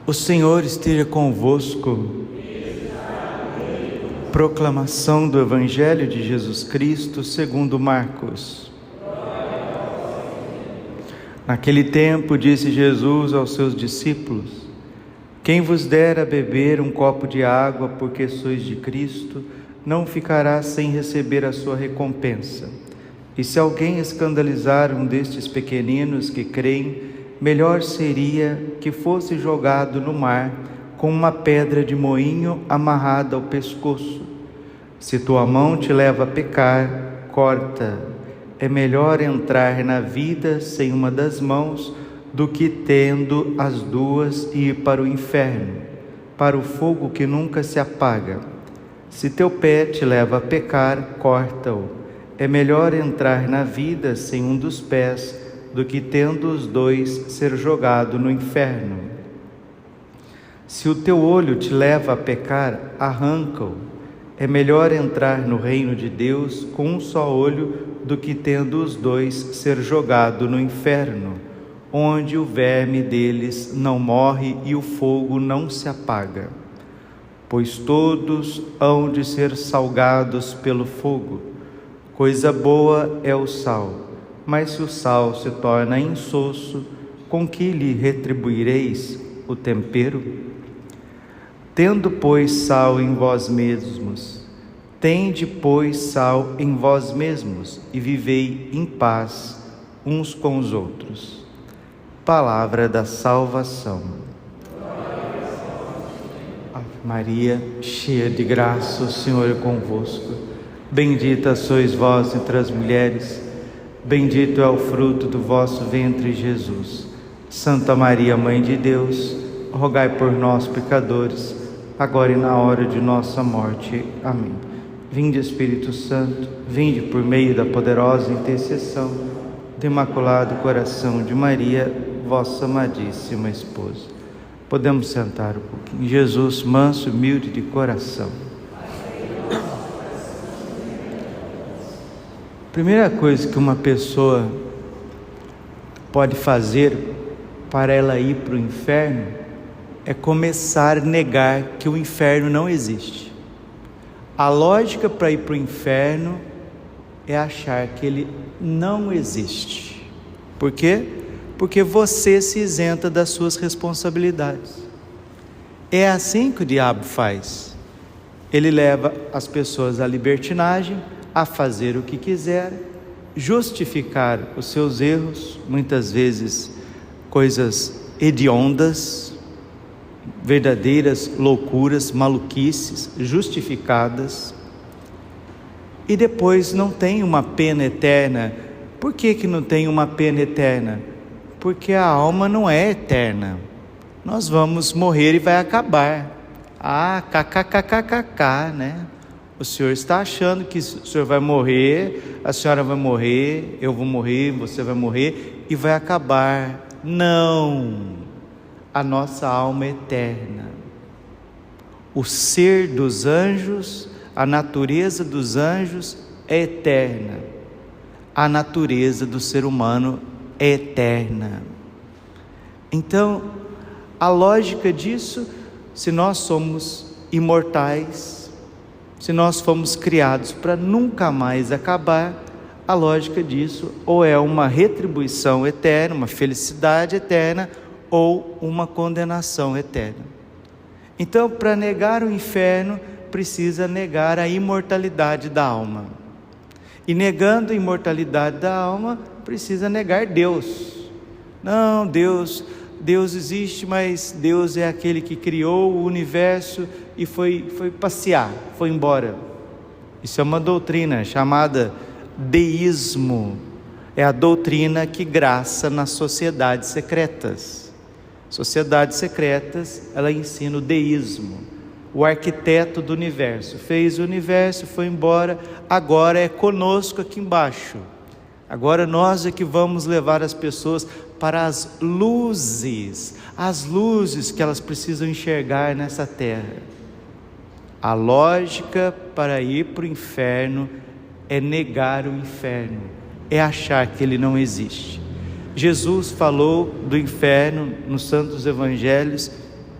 O Senhor esteja convosco. Proclamação do Evangelho de Jesus Cristo segundo Marcos. Naquele tempo disse Jesus aos seus discípulos: quem vos der a beber um copo de água porque sois de Cristo, não ficará sem receber a sua recompensa. E se alguém escandalizar um destes pequeninos que creem, melhor seria que fosse jogado no mar com uma pedra de moinho amarrada ao pescoço. Se tua mão te leva a pecar, corta. É melhor entrar na vida sem uma das mãos do que tendo as duas ir para o inferno, para o fogo que nunca se apaga. Se teu pé te leva a pecar, corta-o. É melhor entrar na vida sem um dos pés do que tendo os dois ser jogado no inferno. Se o teu olho te leva a pecar, arranca-o. É melhor entrar no reino de Deus com um só olho do que tendo os dois ser jogado no inferno, onde o verme deles não morre e o fogo não se apaga. Pois todos hão de ser salgados pelo fogo. Coisa boa é o sal. Mas se o sal se torna insosso, com que lhe retribuireis o tempero? Tendo, pois, sal em vós mesmos, tende, pois, sal em vós mesmos, e vivei em paz uns com os outros. Palavra da salvação. Ave Maria, cheia de graça, o Senhor é convosco. Bendita sois vós entre as mulheres, bendito é o fruto do vosso ventre, Jesus. Santa Maria, Mãe de Deus, rogai por nós, pecadores, agora e na hora de nossa morte. Amém. Vinde, Espírito Santo, vinde por meio da poderosa intercessão do Imaculado Coração de Maria, vossa amadíssima esposa. Podemos sentar um pouquinho. Jesus, manso e humilde de coração. Primeira coisa que uma pessoa pode fazer para ela ir para o inferno é começar a negar que o inferno não existe. A lógica para ir para o inferno é achar que ele não existe. Por quê? Porque você se isenta das suas responsabilidades. É assim que o diabo faz. Ele leva as pessoas à libertinagem, a fazer o que quiser, justificar os seus erros, muitas vezes coisas hediondas, verdadeiras loucuras, maluquices, justificadas, e depois não tem uma pena eterna. Por que não tem uma pena eterna? Porque a alma não é eterna. Nós vamos morrer e vai acabar. Kkkkkk, né? O senhor está achando que o senhor vai morrer, a senhora vai morrer, eu vou morrer, você vai morrer e vai acabar. Não! A nossa alma é eterna. O ser dos anjos, a natureza dos anjos é eterna. A natureza do ser humano é eterna. Então, a lógica disso, se nós somos imortais, se nós fomos criados para nunca mais acabar, a lógica disso ou é uma retribuição eterna, uma felicidade eterna, ou uma condenação eterna. Então, para negar o inferno, precisa negar a imortalidade da alma. E negando a imortalidade da alma, precisa negar Deus. Não, Deus existe, mas Deus é aquele que criou o universo e foi passear, foi embora. Isso é uma doutrina chamada deísmo. É a doutrina que graça nas sociedades secretas. Sociedades secretas, ela ensina o deísmo. O arquiteto do universo fez o universo, foi embora, agora é conosco aqui embaixo. Agora nós é que vamos levar as pessoas para as luzes que elas precisam enxergar nessa terra. A lógica para ir para o inferno é negar o inferno, é achar que ele não existe. Jesus falou do inferno nos santos evangelhos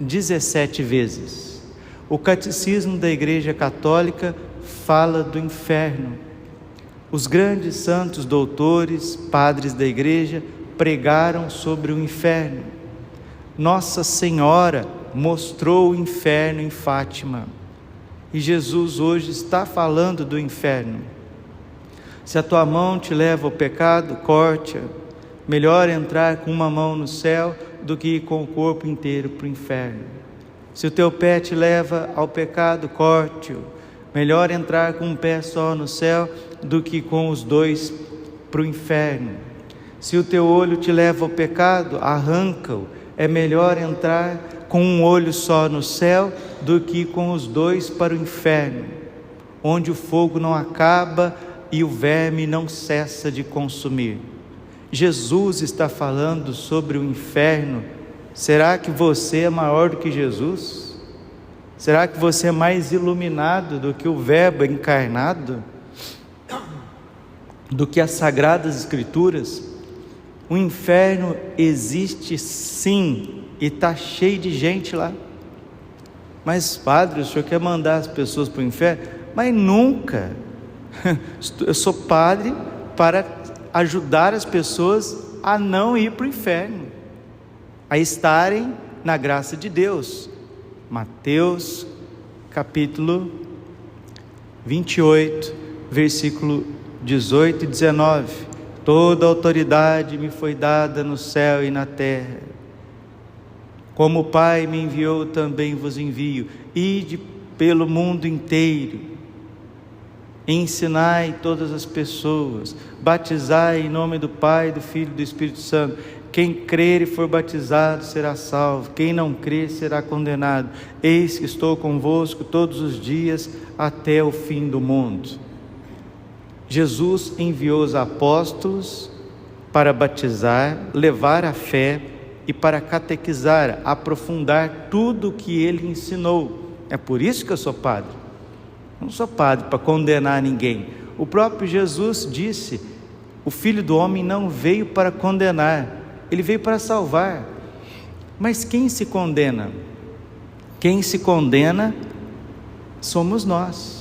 17 vezes. O Catecismo da Igreja Católica fala do inferno. Os grandes santos doutores, padres da Igreja, pregaram sobre o inferno. Nossa Senhora mostrou o inferno em Fátima. E Jesus hoje está falando do inferno. Se a tua mão te leva ao pecado, corte-a. Melhor entrar com uma mão no céu do que ir com o corpo inteiro para o inferno. Se o teu pé te leva ao pecado, corte-o. Melhor entrar com um pé só no céu do que com os dois para o inferno. Se o teu olho te leva ao pecado, arranca-o. É melhor entrar com um olho só no céu do que com os dois para o inferno, onde o fogo não acaba e o verme não cessa de consumir. Jesus está falando sobre o inferno. Será que você é maior do que Jesus? Será que você é mais iluminado do que o Verbo encarnado? Do que as Sagradas Escrituras? O inferno existe sim, e está cheio de gente lá. Mas padre, o senhor quer mandar as pessoas para o inferno? Mas nunca. Eu sou padre para ajudar as pessoas a não ir para o inferno, a estarem na graça de Deus. Mateus capítulo 28, versículo 18 e 19. Toda autoridade me foi dada no céu e na terra. Como o Pai me enviou, também vos envio. Ide pelo mundo inteiro, ensinai todas as pessoas, batizai em nome do Pai, do Filho e do Espírito Santo. Quem crer e for batizado será salvo, quem não crer será condenado. Eis que estou convosco todos os dias até o fim do mundo. Jesus enviou os apóstolos para batizar, levar a fé e para catequizar, aprofundar tudo o que ele ensinou. É por isso que eu sou padre. Não sou padre para condenar ninguém. O próprio Jesus disse: o Filho do Homem não veio para condenar, ele veio para salvar. Mas quem se condena? Quem se condena somos nós.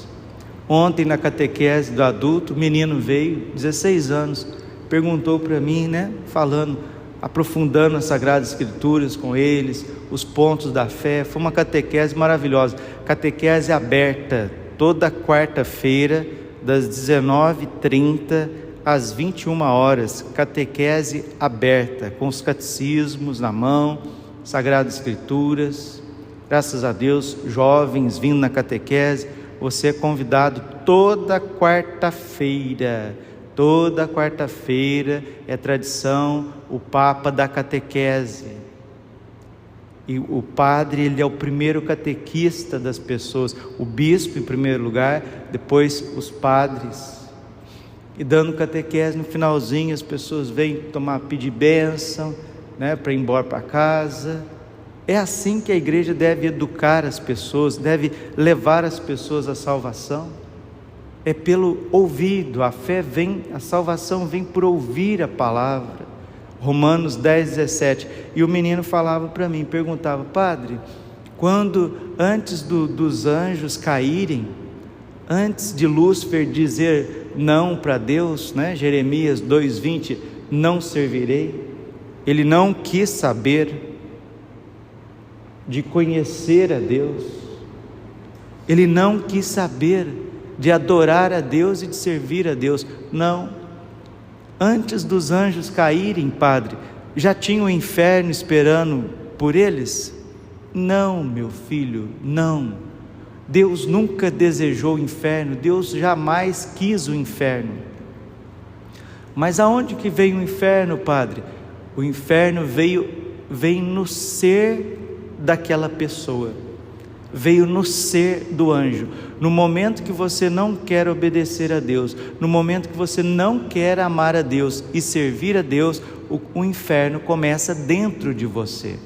Ontem na catequese do adulto, o menino veio, 16 anos, perguntou para mim, falando, aprofundando as Sagradas Escrituras com eles, os pontos da fé. Foi uma catequese maravilhosa, catequese aberta, toda quarta-feira, das 19h30 às 21 horas, catequese aberta, com os catecismos na mão, Sagradas Escrituras. Graças a Deus, jovens vindo na catequese. Você é convidado toda quarta-feira. Toda quarta-feira é tradição, o Papa da catequese. E o padre, ele é o primeiro catequista das pessoas. O bispo em primeiro lugar, depois os padres. E dando catequese no finalzinho, as pessoas vêm pedir bênção, para ir embora para casa. É assim que a igreja deve educar as pessoas, deve levar as pessoas à salvação. É pelo ouvido, a fé vem, a salvação vem por ouvir a palavra. Romanos 10:17. E o menino falava para mim, perguntava: padre, quando antes dos anjos caírem, antes de Lúcifer dizer não para Deus, Jeremias 2:20, não servirei, ele não quis saber de conhecer a Deus, ele não quis saber de adorar a Deus e de servir a Deus. Não, antes dos anjos caírem, padre, já tinha o inferno esperando por eles? Não, meu filho, não. Deus nunca desejou o inferno, Deus jamais quis o inferno. Mas aonde que veio o inferno, padre? O inferno veio no ser daquela pessoa, veio no ser do anjo. No momento que você não quer obedecer a Deus, no momento que você não quer amar a Deus e servir a Deus, o inferno começa dentro de você.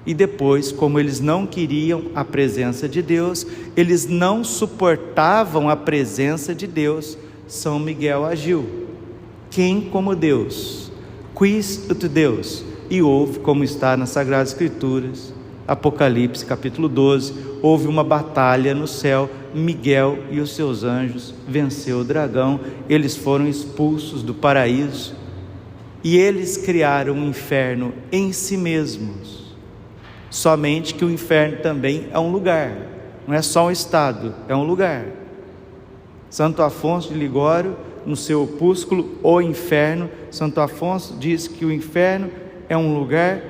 E depois, como eles não queriam a presença de Deus, eles não suportavam a presença de Deus, São Miguel agiu. Quem como Deus? Quis ut Deus? E houve, como está nas Sagradas Escrituras, Apocalipse capítulo 12, houve uma batalha no céu, Miguel e os seus anjos venceu o dragão, eles foram expulsos do paraíso, e eles criaram um inferno em si mesmos, somente que o inferno também é um lugar, não é só um estado, é um lugar. Santo Afonso de Ligório, no seu opúsculo O Inferno, Santo Afonso diz que o inferno é um lugar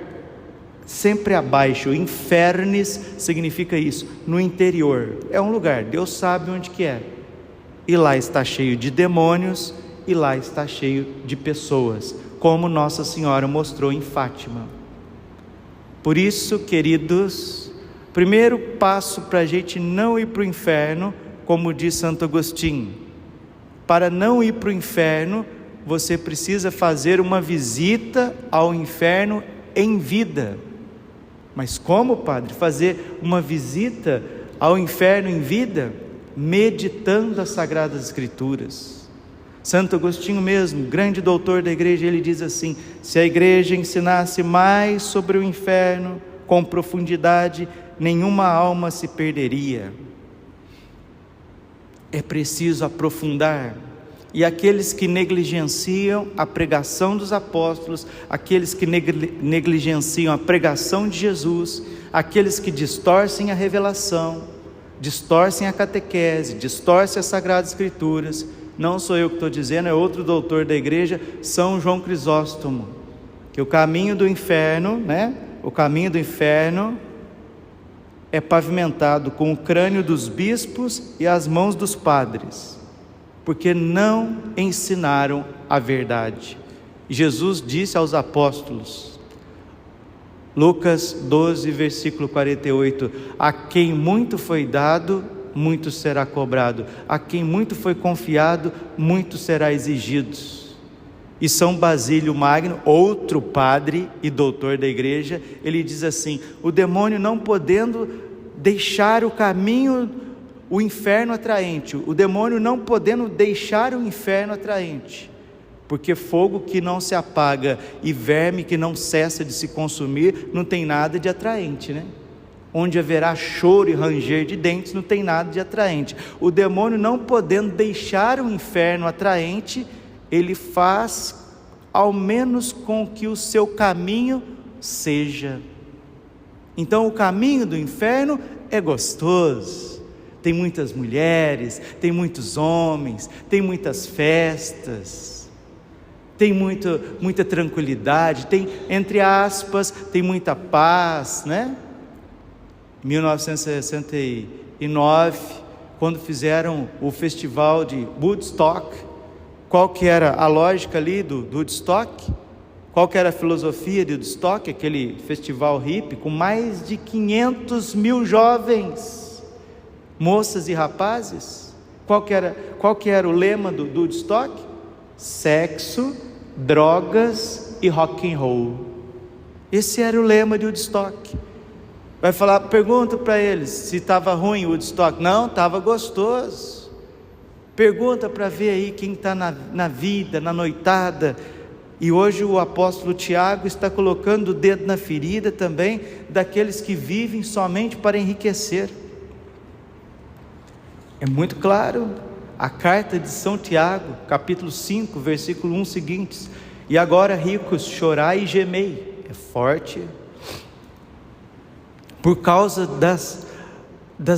sempre abaixo. Infernis significa isso, no interior, é um lugar, Deus sabe onde que é, e lá está cheio de demônios, e lá está cheio de pessoas, como Nossa Senhora mostrou em Fátima. Por isso, queridos, primeiro passo para a gente não ir para o inferno, como diz Santo Agostinho, para não ir para o inferno, você precisa fazer uma visita ao inferno em vida. Mas como, padre, fazer uma visita ao inferno em vida? Meditando as Sagradas Escrituras. Santo Agostinho mesmo, grande doutor da igreja, ele diz assim: se a igreja ensinasse mais sobre o inferno com profundidade, nenhuma alma se perderia. É preciso aprofundar. E aqueles que negligenciam a pregação dos apóstolos, aqueles que negligenciam a pregação de Jesus, aqueles que distorcem a revelação, distorcem a catequese, distorcem as Sagradas Escrituras, não sou eu que estou dizendo, é outro doutor da igreja, São João Crisóstomo, que o caminho do inferno, o caminho do inferno é pavimentado com o crânio dos bispos e as mãos dos padres, porque não ensinaram a verdade. Jesus disse aos apóstolos, Lucas 12, versículo 48, a quem muito foi dado, muito será cobrado, a quem muito foi confiado, muito será exigido. E São Basílio Magno, outro padre e doutor da igreja, ele diz assim: o demônio não podendo deixar o caminho, o inferno atraente, o demônio não podendo deixar o inferno atraente, porque fogo que não se apaga e verme que não cessa de se consumir, não tem nada de atraente, Onde haverá choro e ranger de dentes, não tem nada de atraente. O demônio não podendo deixar o inferno atraente, ele faz ao menos com que o seu caminho seja. Então o caminho do inferno é gostoso, tem muitas mulheres, tem muitos homens, tem muitas festas, tem muita tranquilidade, tem, entre aspas, tem muita paz, 1969, quando fizeram o festival de Woodstock, qual que era a lógica ali do Woodstock? Qual que era a filosofia de Woodstock, aquele festival hippie, com mais de 500 mil jovens, moças e rapazes? Qual que era o lema do Woodstock? Sexo, drogas e rock and roll. Esse era o lema de Woodstock. Vai falar, pergunta para eles se estava ruim o Woodstock. Não, estava gostoso. Pergunta para ver aí quem está na vida, na noitada. E hoje o apóstolo Tiago está colocando o dedo na ferida também daqueles que vivem somente para enriquecer. É muito claro, a carta de São Tiago, capítulo 5, versículo 1 seguintes: e agora, ricos, chorai e gemei. É forte. Por causa das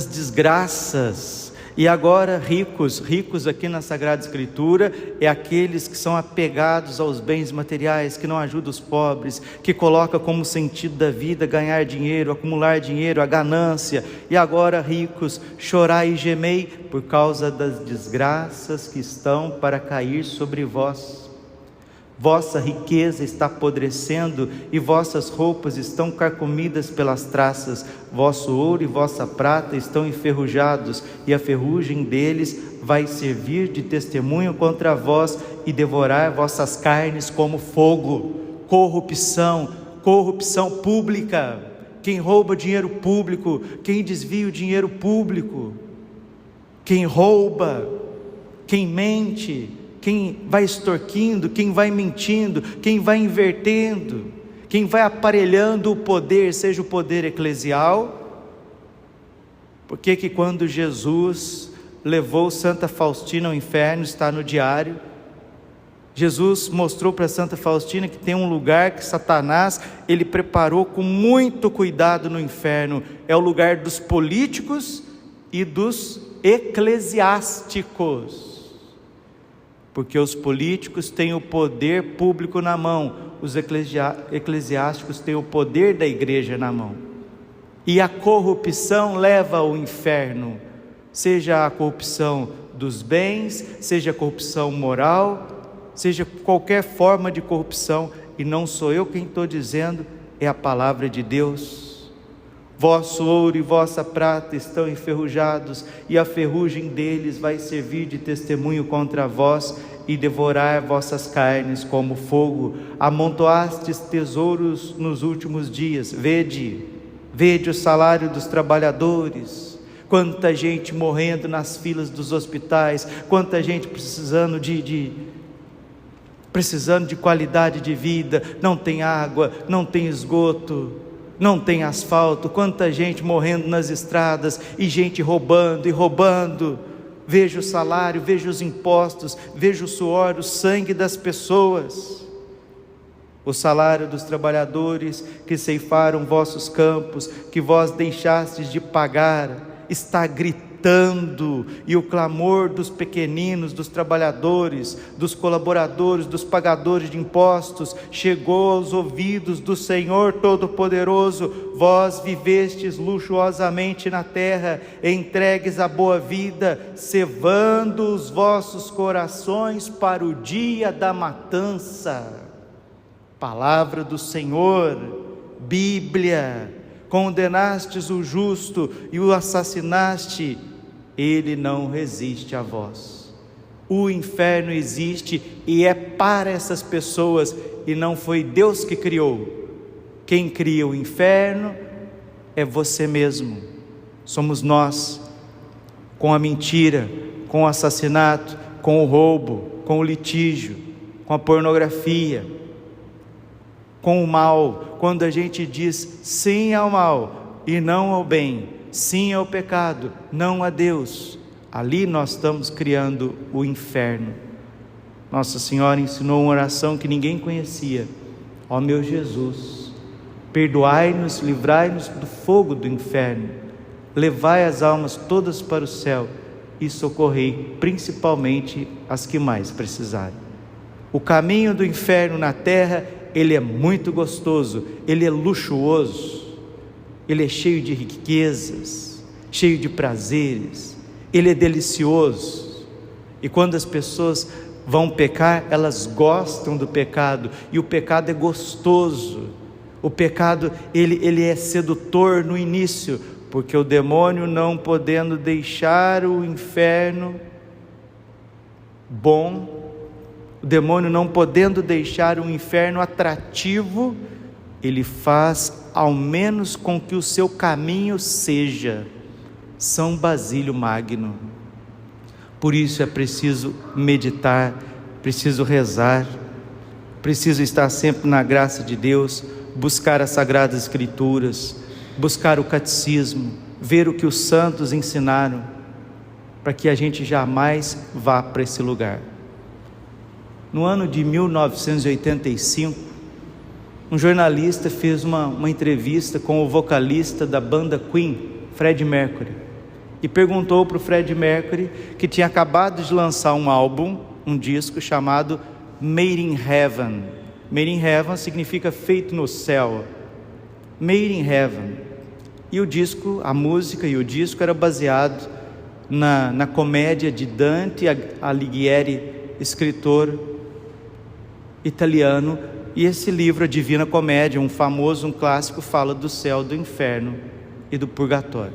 desgraças. E agora ricos aqui na Sagrada Escritura, é aqueles que são apegados aos bens materiais, que não ajudam os pobres, que coloca como sentido da vida ganhar dinheiro, acumular dinheiro, a ganância. E agora ricos, chorai e gemei, por causa das desgraças que estão para cair sobre vós. Vossa riqueza está apodrecendo e vossas roupas estão carcomidas pelas traças, vosso ouro e vossa prata estão enferrujados, e a ferrugem deles vai servir de testemunho contra vós e devorar vossas carnes como fogo. Corrupção pública, quem rouba dinheiro público, quem desvia o dinheiro público, quem rouba, quem mente, quem vai extorquindo, quem vai mentindo, quem vai invertendo, Quem vai aparelhando o poder, seja o poder eclesial. Por que que quando Jesus levou Santa Faustina ao inferno, está no diário, Jesus mostrou para Santa Faustina que tem um lugar que Satanás, ele preparou com muito cuidado no inferno, é o lugar dos políticos e dos eclesiásticos, porque os políticos têm o poder público na mão, os eclesiásticos têm o poder da igreja na mão, e a corrupção leva ao inferno, seja a corrupção dos bens, seja a corrupção moral, seja qualquer forma de corrupção, e não sou eu quem estou dizendo, é a palavra de Deus. Vosso ouro e vossa prata estão enferrujados, e a ferrugem deles vai servir de testemunho contra vós, e devorar vossas carnes como fogo. Amontoastes tesouros nos últimos dias. Vede o salário dos trabalhadores, quanta gente morrendo nas filas dos hospitais, quanta gente precisando de qualidade de vida, não tem água, não tem esgoto, não tem asfalto, quanta gente morrendo nas estradas, e gente roubando e roubando. Veja o salário, veja os impostos, veja o suor, o sangue das pessoas. O salário dos trabalhadores que ceifaram vossos campos, que vós deixastes de pagar, está gritando, e o clamor dos pequeninos, dos trabalhadores, dos colaboradores, dos pagadores de impostos, chegou aos ouvidos do Senhor Todo-Poderoso. Vós vivestes luxuosamente na terra, entregues à boa vida, cevando os vossos corações para o dia da matança. Palavra do Senhor, Bíblia. Condenastes o justo e o assassinaste, ele não resiste a vós. O inferno existe e é para essas pessoas, e não foi Deus que criou. Quem cria o inferno é você mesmo, somos nós, com a mentira, com o assassinato, com o roubo, com o litígio, com a pornografia, com o mal. Quando a gente diz sim ao mal e não ao bem, sim ao pecado, não a Deus, ali nós estamos criando o inferno. Nossa Senhora ensinou uma oração que ninguém conhecia: ó meu Jesus, perdoai-nos, livrai-nos do fogo do inferno, levai as almas todas para o céu e socorrei principalmente as que mais precisarem. O caminho do inferno na terra, ele é muito gostoso, ele é luxuoso, ele é cheio de riquezas, cheio de prazeres, ele é delicioso. E quando as pessoas vão pecar, elas gostam do pecado, e o pecado é gostoso. O pecado, ele é sedutor no início, porque o demônio, não podendo deixar o inferno bom, o demônio não podendo deixar um inferno atrativo, ele faz ao menos com que o seu caminho seja São Basílio Magno. Por isso é preciso meditar, preciso rezar, preciso estar sempre na graça de Deus, buscar as Sagradas Escrituras, buscar o catecismo, ver o que os santos ensinaram, para que a gente jamais vá para esse lugar. No ano de 1985, um jornalista fez uma entrevista com o vocalista da banda Queen, Freddie Mercury, e perguntou para o Freddie Mercury, que tinha acabado de lançar um álbum, um disco chamado Made in Heaven. Made in Heaven significa feito no céu, Made in Heaven. E o disco, a música e o disco era baseado na comédia de Dante Alighieri, escritor italiano, e esse livro, a Divina Comédia, um clássico, fala do céu, do inferno e do purgatório.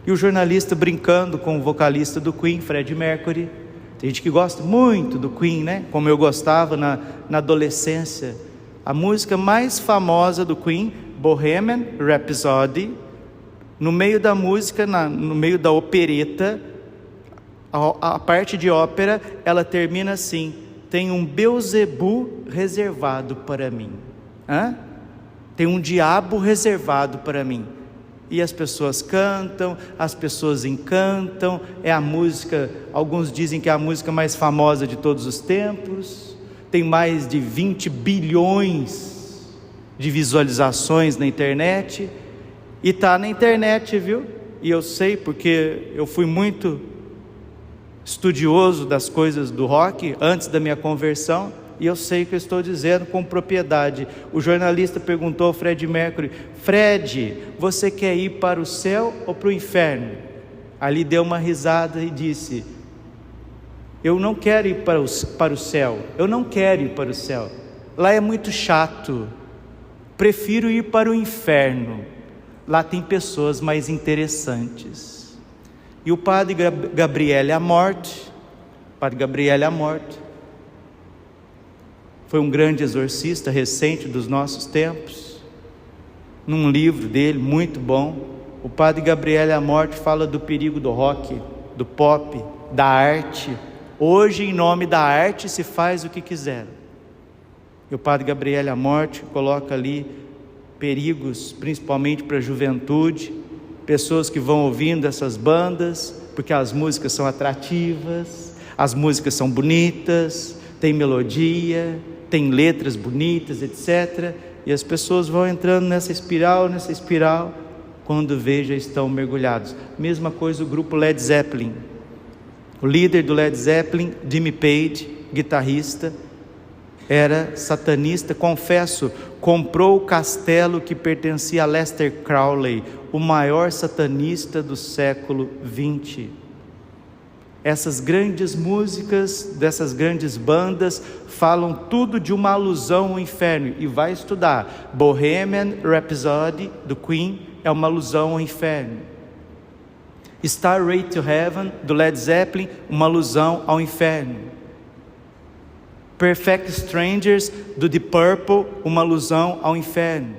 E o jornalista, brincando com o vocalista do Queen, Freddie Mercury, tem gente que gosta muito do Queen, né? Como eu gostava na adolescência. A música mais famosa do Queen, Bohemian Rhapsody, no meio da música, no meio da opereta, a parte de ópera, ela termina assim: tem um Beelzebub reservado para mim. tem um diabo reservado para mim. E as pessoas cantam, as pessoas encantam, é a música, alguns dizem que é a música mais famosa de todos os tempos, tem mais de 20 bilhões de visualizações na internet, e está na internet, viu? E eu sei porque eu fui muito estudioso das coisas do rock antes da minha conversão, e eu sei o que eu estou dizendo com propriedade. O jornalista perguntou ao Fred Mercury: Fred, você quer ir para o céu ou para o inferno? Ali deu uma risada e disse: eu não quero ir para o céu, eu não quero ir para o céu, lá é muito chato, prefiro ir para o inferno, lá tem pessoas mais interessantes. E o padre Gabriele Amorth, foi um grande exorcista recente dos nossos tempos. Num livro dele, muito bom, o padre Gabriele Amorth fala do perigo do rock, do pop, da arte. Hoje, em nome da arte, se faz o que quiser. E o padre Gabriele Amorth coloca ali perigos, principalmente para a juventude, pessoas que vão ouvindo essas bandas, porque as músicas são atrativas, as músicas são bonitas, tem melodia, tem letras bonitas, etc. E as pessoas vão entrando nessa espiral, quando vê, já estão mergulhados. Mesma coisa o grupo Led Zeppelin. O líder do Led Zeppelin, Jimmy Page, guitarrista, era satanista, confesso, comprou o castelo que pertencia a Aleister Crowley, o maior satanista do século XX. Essas grandes músicas, dessas grandes bandas, falam tudo de uma alusão ao inferno, e vai estudar. Bohemian Rhapsody, do Queen, é uma alusão ao inferno. Starway to Heaven, do Led Zeppelin, uma alusão ao inferno. Perfect Strangers, do Deep Purple, uma alusão ao inferno.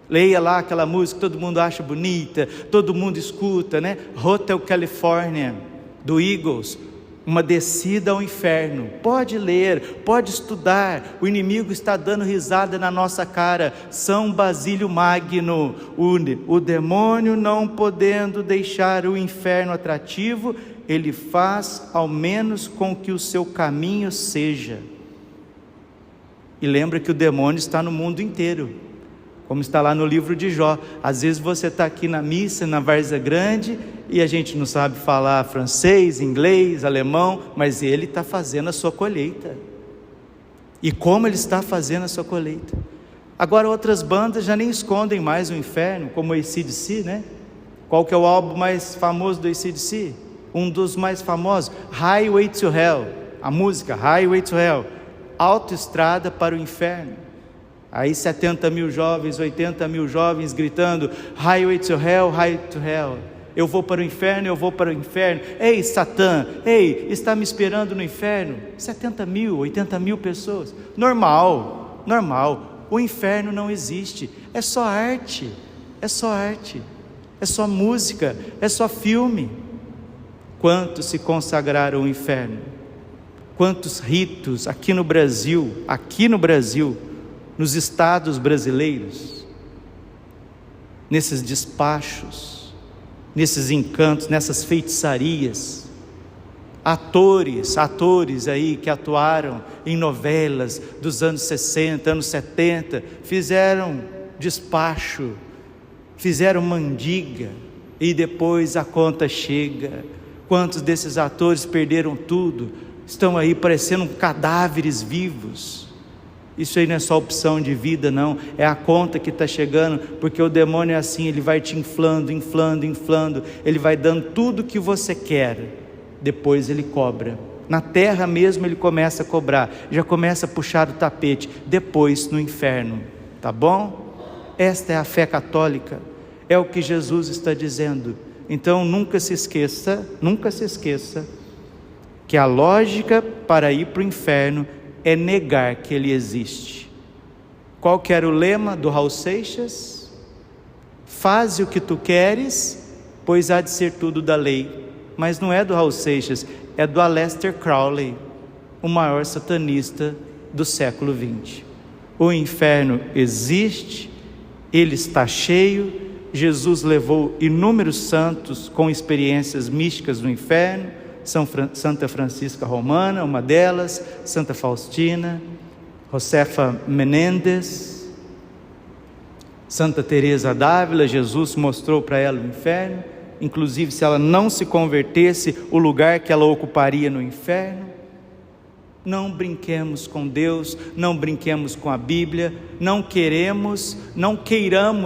Leia lá aquela música que todo mundo acha bonita, todo mundo escuta, né? Hotel California, do Eagles, uma descida ao inferno. Pode ler, pode estudar. O inimigo está dando risada na nossa cara. São Basílio Magno, o demônio, não podendo deixar o inferno atrativo, ele faz ao menos com que o seu caminho seja. E lembra que o demônio está no mundo inteiro, como está lá no livro de Jó. Às vezes você está aqui na missa, na Várzea Grande, e a gente não sabe falar francês, inglês, alemão, mas ele está fazendo a sua colheita. E como ele está fazendo a sua colheita? Agora outras bandas já nem escondem mais o inferno, como o AC/DC, né? Qual que é o álbum mais famoso do AC/DC? Um dos mais famosos, Highway to Hell, a música Highway to Hell, autoestrada para o inferno. Aí 70 mil jovens, 80 mil jovens gritando: Highway to Hell, Highway to Hell. Eu vou para o inferno, eu vou para o inferno. Ei, Satã, ei, está me esperando no inferno. 70 mil, 80 mil pessoas. Normal. O inferno não existe. É só arte, é só música, é só filme. Quantos se consagraram ao inferno? Quantos ritos aqui no Brasil, nos estados brasileiros, nesses despachos, nesses encantos, nessas feitiçarias, atores aí que atuaram em novelas dos anos 60, anos 70, fizeram despacho, fizeram mandiga, e depois a conta chega. Quantos desses atores perderam tudo? Estão aí parecendo cadáveres vivos. Isso aí não é só opção de vida, não, é a conta que está chegando, porque o demônio é assim, ele vai te inflando, ele vai dando tudo que você quer, depois ele cobra. Na terra mesmo ele começa a cobrar, já começa a puxar o tapete, depois no inferno, tá bom? Esta é a fé católica, é o que Jesus está dizendo. Então nunca se esqueça que a lógica para ir para o inferno é negar que ele existe. Qual que era o lema do Raul Seixas? Faze o que tu queres, pois há de ser tudo da lei. Mas não é do Raul Seixas, é do Aleister Crowley, o maior satanista do século XX. O inferno existe, Ele está cheio. Jesus levou inúmeros santos com experiências místicas no inferno. Santa Francisca Romana, uma delas, Santa Faustina, Josefa Menendez, Santa Teresa d'Ávila. Jesus mostrou para ela o inferno, inclusive se ela não se convertesse, o lugar que ela ocuparia no inferno. Não brinquemos com Deus, não brinquemos com a Bíblia, não queiramos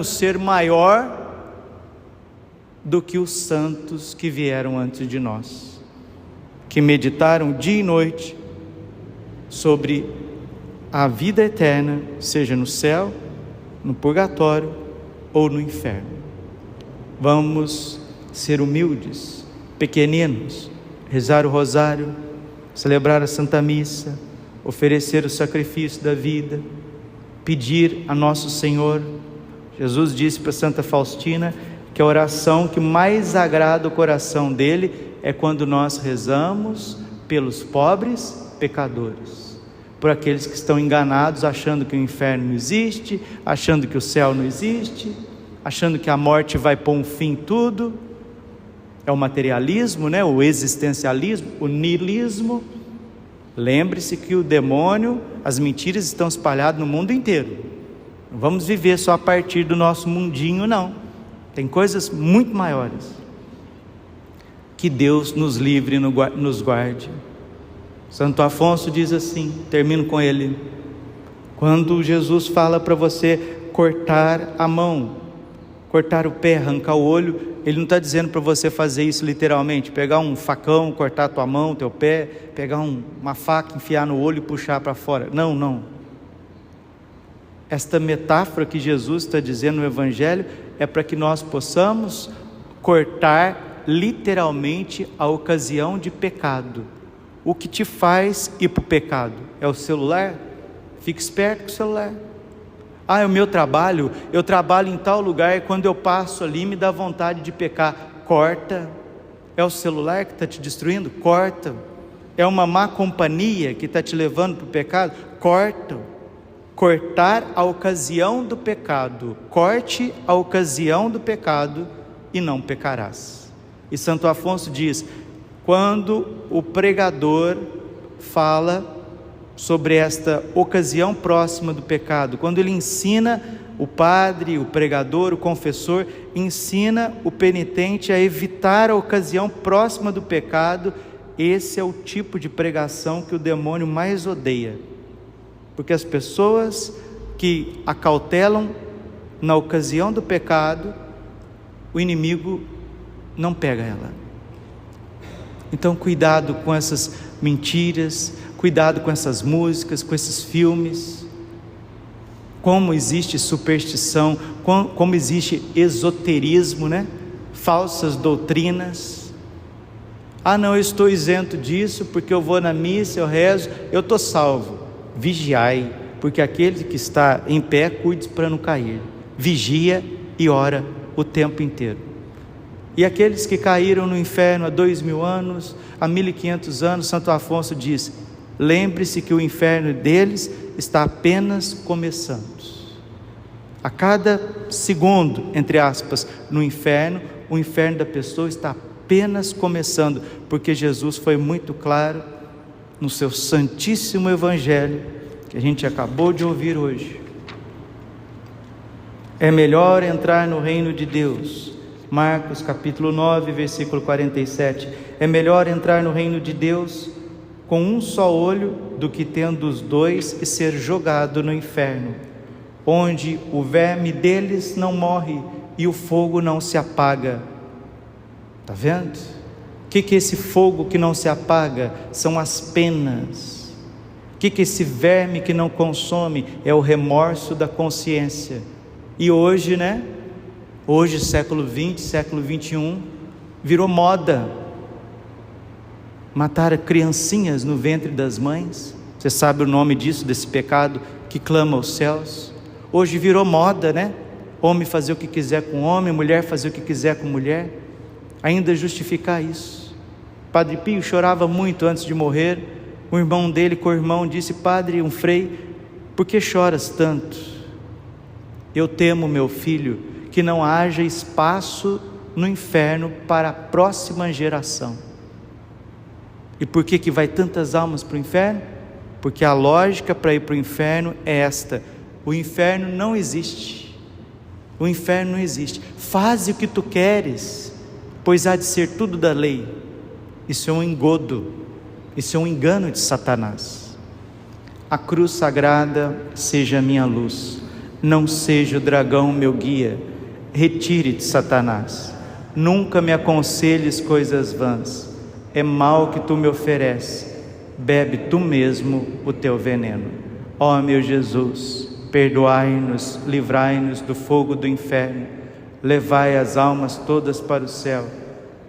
ser maior do que os santos que vieram antes de nós, que meditaram dia e noite sobre a vida eterna, seja no céu, no purgatório ou no inferno. Vamos ser humildes, pequeninos, rezar o rosário, celebrar a Santa Missa, oferecer o sacrifício da vida, pedir a Nosso Senhor. Jesus disse para Santa Faustina que a oração que mais agrada o coração dele é quando nós rezamos pelos pobres pecadores, por aqueles que estão enganados, achando que o inferno não existe, achando que o céu não existe, achando que a morte vai pôr um fim em tudo. É o materialismo, né? O existencialismo, o niilismo. Lembre-se que o demônio, as mentiras estão espalhadas no mundo inteiro. Não vamos viver só a partir do nosso mundinho, não. Tem coisas muito maiores. Que Deus nos livre e nos guarde. Santo Afonso diz assim, termino com ele: quando Jesus fala para você cortar a mão, cortar o pé, arrancar o olho, ele não está dizendo para você fazer isso literalmente, pegar um facão, cortar tua mão, teu pé, pegar uma faca, enfiar no olho e puxar para fora. Não. Esta metáfora que Jesus está dizendo no Evangelho é para que nós possamos cortar literalmente a ocasião de pecado. O que te faz ir para o pecado? É o celular? Fique esperto com o celular. É o meu trabalho, eu trabalho em tal lugar e quando eu passo ali me dá vontade de pecar. Corta. É o celular que está te destruindo? Corta. É uma má companhia que está te levando para o pecado? Corta. Cortar a ocasião do pecado. Corte a ocasião do pecado e não pecarás. E Santo Afonso diz, quando o pregador fala sobre esta ocasião próxima do pecado, quando ele ensina, o padre, o pregador, o confessor, ensina o penitente a evitar a ocasião próxima do pecado, esse é o tipo de pregação que o demônio mais odeia, porque as pessoas que acautelam na ocasião do pecado, o inimigo não pega ela. Então cuidado com essas mentiras, cuidado com essas músicas, com esses filmes. Como existe superstição, como existe esoterismo, né? Falsas doutrinas. Não, eu estou isento disso porque eu vou na missa, eu rezo, eu estou salvo. Vigiai, porque aquele que está em pé, cuide para não cair. Vigia e ora o tempo inteiro. E aqueles que caíram no inferno há 2000 anos, há 1500 anos, Santo Afonso diz, lembre-se que o inferno deles está apenas começando. A cada segundo, entre aspas, no inferno, o inferno da pessoa está apenas começando, porque Jesus foi muito claro no seu santíssimo Evangelho, que a gente acabou de ouvir hoje. É melhor entrar no reino de Deus. Marcos capítulo 9, versículo 47. É melhor entrar no reino de Deus com um só olho do que tendo os dois e ser jogado no inferno, onde o verme deles não morre e o fogo não se apaga. Está vendo? O que é esse fogo que não se apaga? São as penas. O que é esse verme que não consome? É o remorso da consciência. E hoje, né? Hoje, século 20, século 21, virou moda matar criancinhas no ventre das mães. Você sabe o nome disso, desse pecado que clama aos céus? Hoje virou moda, né? Homem fazer o que quiser com homem, mulher fazer o que quiser com mulher. Ainda justificar isso. Padre Pio chorava muito antes de morrer. O irmão dele, co-irmão, disse, padre, um frei, por que choras tanto? Eu temo, meu filho, que não haja espaço no inferno para a próxima geração. E por que vai tantas almas para o inferno? Porque a lógica para ir para o inferno é esta: o inferno não existe. O inferno não existe. Faze o que tu queres, pois há de ser tudo da lei. Isso é um engodo, isso é um engano de Satanás. A cruz sagrada seja a minha luz, não seja o dragão meu guia. Retire-te, Satanás, nunca me aconselhes coisas vãs. É mal que tu me ofereces, bebe tu mesmo o teu veneno. Ó meu Jesus, perdoai-nos, livrai-nos do fogo do inferno, levai as almas todas para o céu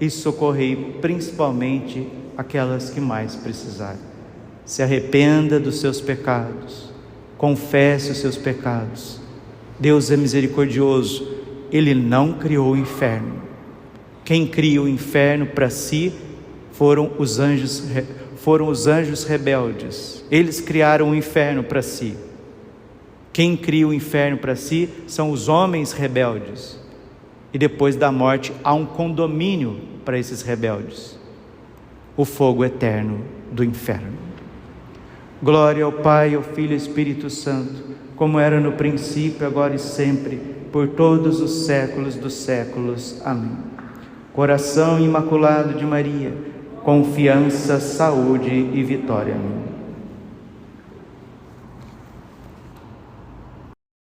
e socorrei principalmente aquelas que mais precisarem. Se arrependa dos seus pecados, confesse os seus pecados. Deus é misericordioso, Ele não criou o inferno. Quem cria o inferno para si foram os anjos rebeldes. Eles criaram o inferno para si. Quem cria o inferno para si são os homens rebeldes. E depois da morte há um condomínio para esses rebeldes: o fogo eterno do inferno. Glória ao Pai, ao Filho e ao Espírito Santo, como era no princípio, agora e sempre, por todos os séculos dos séculos. Amém. Coração imaculado de Maria, confiança, saúde e vitória.